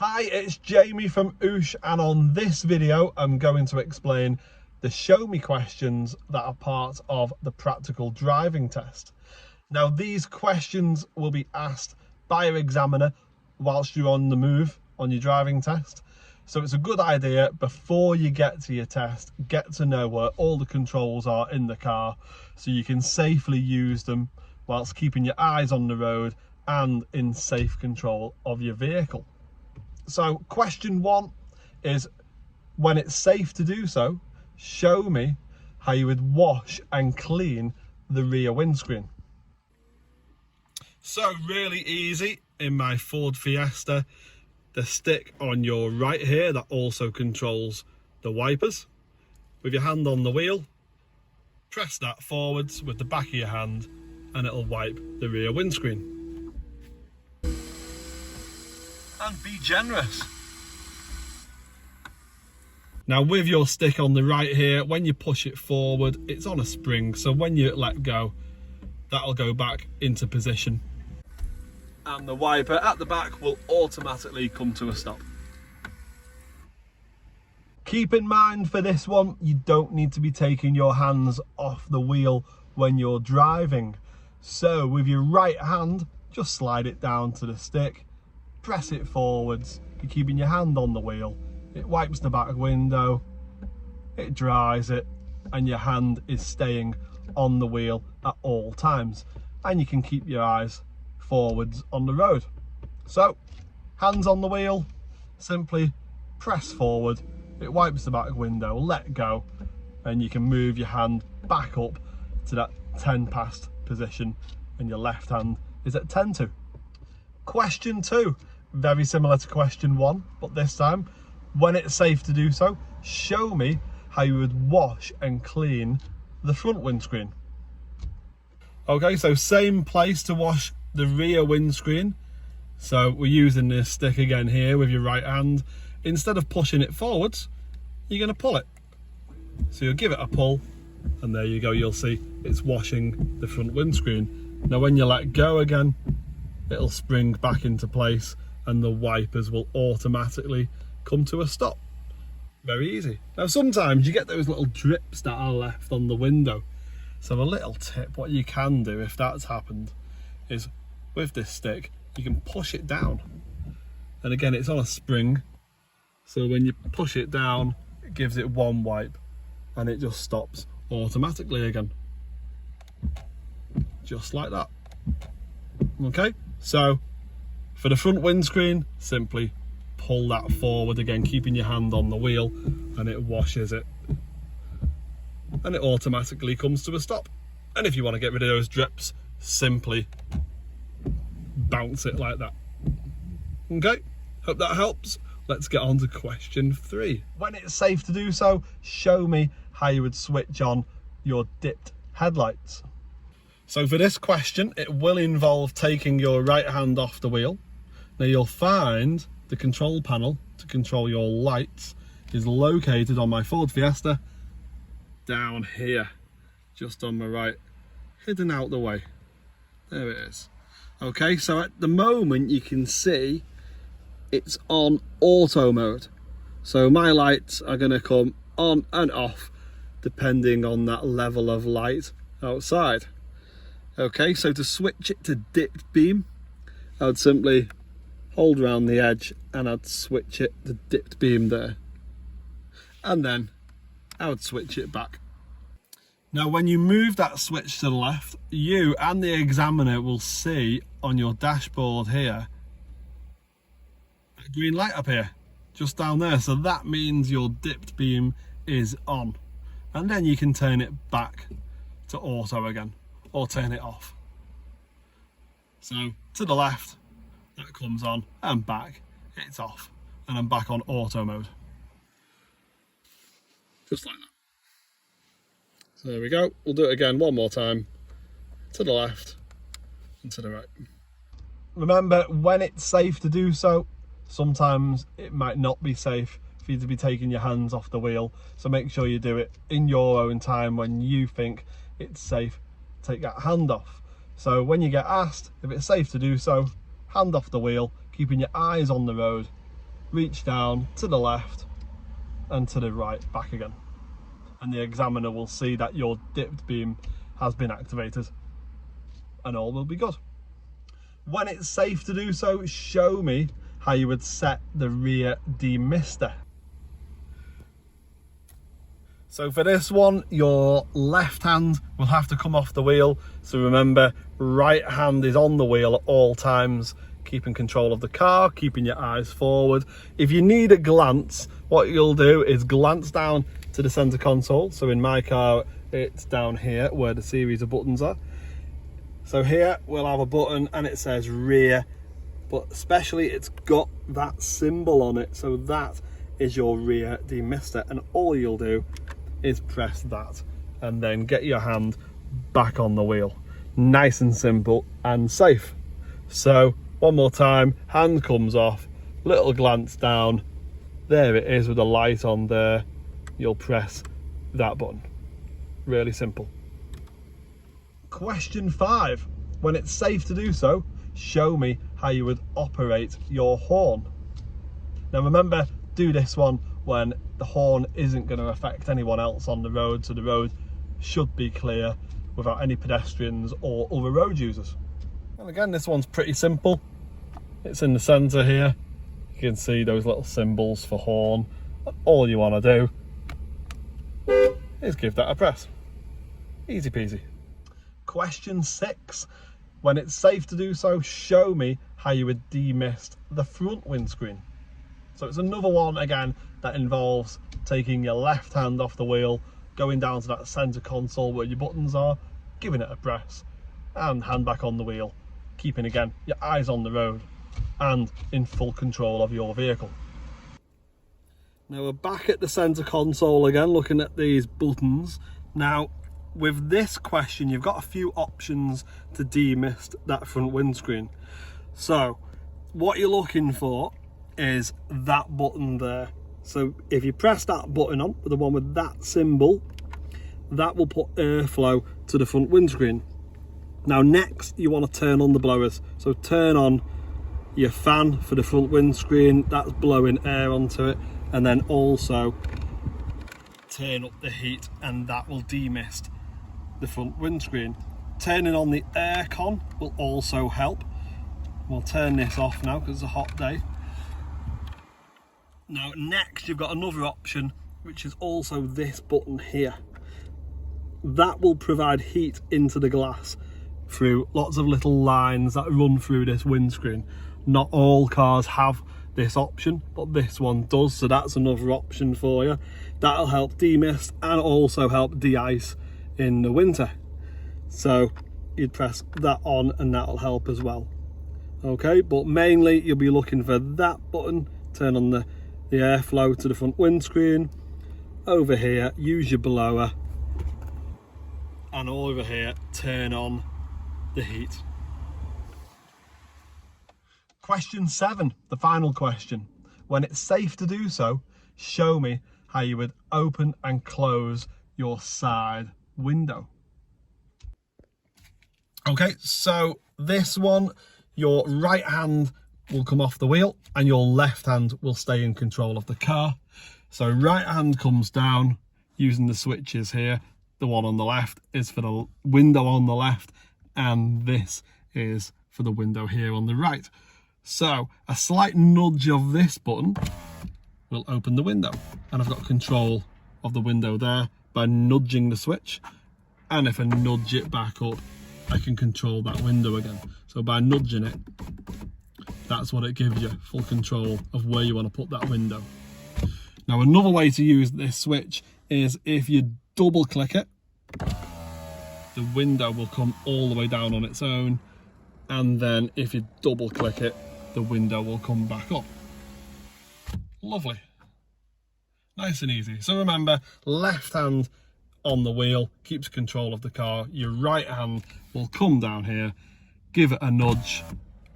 Hi, it's Jamie from OOOSH, and on this video I'm going to explain the show me questions that are part of the practical driving test. Now these questions will be asked by your examiner whilst you're on the move on your driving test. So it's a good idea before you get to your test, get to know where all the controls are in the car so you can safely use them whilst keeping your eyes on the road and in safe control of your vehicle. So question one is, when it's safe to do so, show me how you would wash and clean the rear windscreen. So really easy. In my Ford Fiesta, the stick on your right here that also controls the wipers. With your hand on the wheel, press that forwards with the back of your hand and it'll wipe the rear windscreen. And be generous. Now with your stick on the right here, when you push it forward, it's on a spring, so when you let go, that'll go back into position. And the wiper at the back will automatically come to a stop. Keep in mind for this one, you don't need to be taking your hands off the wheel when you're driving. So with your right hand, just slide it down to the stick, press it forwards, you're keeping your hand on the wheel, it wipes the back window, it dries it, and your hand is staying on the wheel at all times. And you can keep your eyes forwards on the road. So, hands on the wheel, simply press forward, it wipes the back window, let go, and you can move your hand back up to that 10 past position, and your left hand is at 10 to. Question two, very similar to question one, but this time, when it's safe to do so, show me how you would wash and clean the front windscreen. Okay, so same place to wash the rear windscreen. So we're using this stick again here with your right hand. Instead of pushing it forwards, you're going to pull it. So you'll give it a pull, and there you go, you'll see it's washing the front windscreen. Now when you let go again, it'll spring back into place and the wipers will automatically come to a stop. Very easy. Now sometimes you get those little drips that are left on the window. So a little tip, what you can do if that's happened is, with this stick, you can push it down. And again, it's on a spring. So when you push it down, it gives it one wipe and it just stops automatically again. Just like that. Okay, so for the front windscreen, simply pull that forward again, keeping your hand on the wheel, and it washes it. And it automatically comes to a stop. And if you want to get rid of those drips, simply bounce it like that. Okay, hope that helps. Let's get on to question three. When it's safe to do so, show me how you would switch on your dipped headlights. So for this question, it will involve taking your right hand off the wheel. Now you'll find the control panel to control your lights is located on my Ford Fiesta down here, just on my right, hidden out the way. There it is. Okay, so at the moment you can see it's on auto mode. So my lights are going to come on and off depending on that level of light outside. Okay, so to switch it to dipped beam, I would simply hold around the edge and I'd switch it to dipped beam there. And then I would switch it back. Now when you move that switch to the left, you and the examiner will see on your dashboard here a green light up here, just down there. So that means your dipped beam is on. And then you can turn it back to auto again, or turn it off. So to the left, that comes on, and back, it's off. And I'm back on auto mode. Just like that. So there we go. We'll do it again one more time. To the left and to the right. Remember, when it's safe to do so, sometimes it might not be safe for you to be taking your hands off the wheel. So make sure you do it in your own time when you think it's safe. Take that hand off. So when you get asked if it's safe to do so, hand off the wheel, keeping your eyes on the road, reach down to the left and to the right, back again. And the examiner will see that your dipped beam has been activated and all will be good. When it's safe to do so, show me how you would set the rear demister. So for this one, your left hand will have to come off the wheel. So remember, right hand is on the wheel at all times, keeping control of the car, keeping your eyes forward. If you need a glance, what you'll do is glance down to the center console. So in my car, it's down here where the series of buttons are. So here we'll have a button and it says rear, but especially it's got that symbol on it. So that is your rear demister, and all you'll do is press that and then get your hand back on the wheel. Nice and simple and safe. So one more time, hand comes off, little glance down, there it is with the light on there. You'll press that button. Really simple. Question 5. When it's safe to do so, show me how you would operate your horn. Now remember, do this one when the horn isn't going to affect anyone else on the road, so the road should be clear without any pedestrians or other road users. And again, this one's pretty simple. It's in the center here. You can see those little symbols for horn. All you want to do is give that a press. Easy peasy. Question 6. When it's safe to do so, show me how you would demist the front windscreen. So it's another one again that involves taking your left hand off the wheel, going down to that center console where your buttons are, giving it a press, and hand back on the wheel, keeping again your eyes on the road and in full control of your vehicle. Now we're back at the center console again, looking at these buttons. Now with this question, you've got a few options to demist that front windscreen. So what you're looking for is that button there. So if you press that button on, the one with that symbol, that will put airflow to the front windscreen. Now next, you want to turn on the blowers. So turn on your fan for the front windscreen, that's blowing air onto it, and then also turn up the heat, and that will demist the front windscreen. Turning on the air con will also help. We'll turn this off now because it's a hot day. Now next, you've got another option, which is also this button here. That will provide heat into the glass through lots of little lines that run through this windscreen. Not all cars have this option, but this one does, so that's another option for you. That'll help demist and also help de-ice in the winter. So you'd press that on and that'll help as well. Okay, but mainly you'll be looking for that button, turn on the airflow to the front windscreen. Over here, use your blower, and over here, turn on the heat. Question 7, the final question. When it's safe to do so, show me how you would open and close your side window. Okay, so this one, your right hand will come off the wheel and your left hand will stay in control of the car. So right hand comes down using the switches here. The one on the left is for the window on the left, and this is for the window here on the right. So a slight nudge of this button will open the window, and I've got control of the window there by nudging the switch. And if I nudge it back up, I can control that window again. So by nudging it, that's what it gives you, full control of where you want to put that window. Now another way to use this switch is if you double click it, the window will come all the way down on its own, and then if you double click it, the window will come back up. Lovely. Nice and easy. So remember, left hand on the wheel keeps control of the car. Your right hand will come down here, give it a nudge,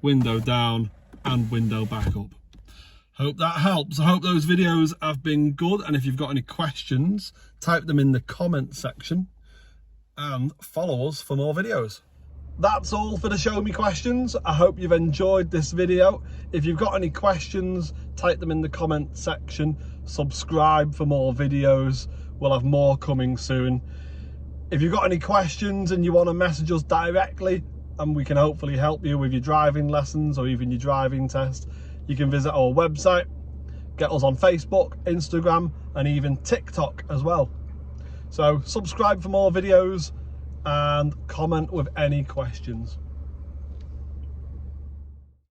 window down and window back up. Hope that helps. I hope those videos have been good, and if you've got any questions, type them in the comment section and follow us for more videos. that's all for the show me questions. I hope you've enjoyed this video. If you've got any questions, type them in the comment section. Subscribe for more videos. We'll have more coming soon. If you've got any questions and you want to message us directly, and we can hopefully help you with your driving lessons or even your driving test, you can visit our website, get us on Facebook, Instagram, and even TikTok as well. So subscribe for more videos and comment with any questions.